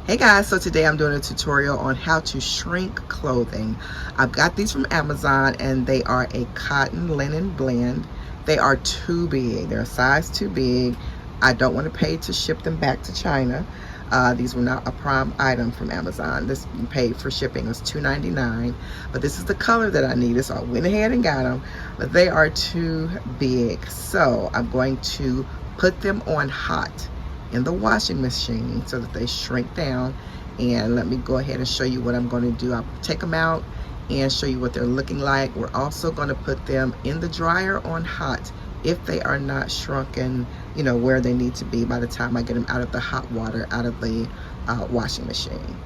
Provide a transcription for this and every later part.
Hey guys, so today I'm doing a tutorial on how to shrink clothing. I've got these from Amazon and they are a cotton linen blend. They are too big. They're a size too big. I don't want to pay to ship them back to China. These were not a prime item from Amazon. This paid for shipping was $2.99, but this is the color that I needed, so I went ahead and got them, but they are too big. So I'm going to put them on hot in the washing machine so that they shrink down. And let me go ahead and show you what I'm going to do. I'll take them out and show you what they're looking like. We're also going to put them in the dryer on hot if they are not shrunken, you know, where they need to be by the time I get them out of the hot water, out of the washing machine.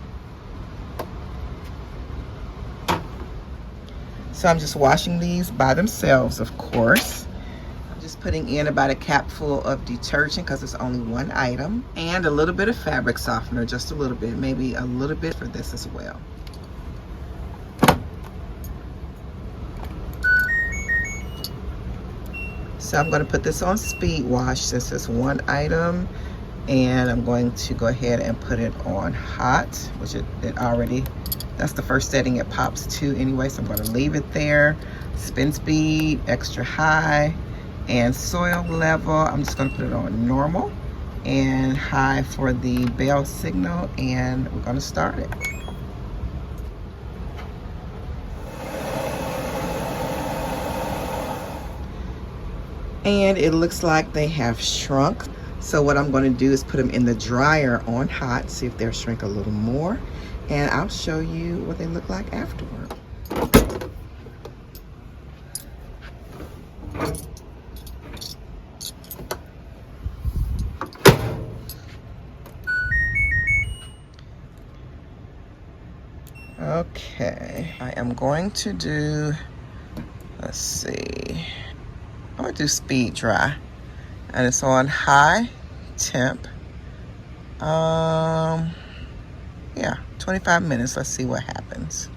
So I'm just washing these by themselves, of course. Just putting in about a capful of detergent because it's only one item, and a little bit of fabric softener, just a little bit, maybe a little bit for this as well. So I'm going to put this on speed wash since it's one item, and I'm going to go ahead and put it on hot, which it already, that's the first setting it pops to anyway, so I'm going to leave it there. Spin speed, extra high, and soil level, I'm just going to put it on normal and high for the bell signal, and we're going to start it. And it looks like they have shrunk. So what I'm going to do is put them in the dryer on hot, see if they'll shrink a little more, and I'll show you what they look like afterward. Okay, I am going to do, let's see, I'm going to do speed dry, and it's on high temp. Yeah, 25 minutes. Let's see what happens.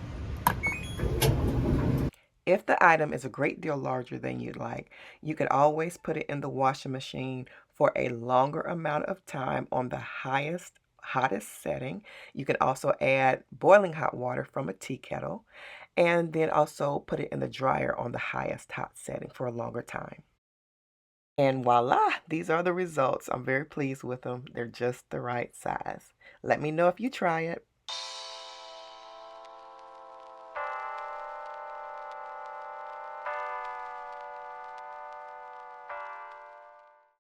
If the item is a great deal larger than you'd like, you could always put it in the washing machine for a longer amount of time on the hottest setting. You can also add boiling hot water from a tea kettle, and then also put it in the dryer on the highest hot setting for a longer time. And voila, these are the results. I'm very pleased with them. They're just the right size. Let me know if you try it.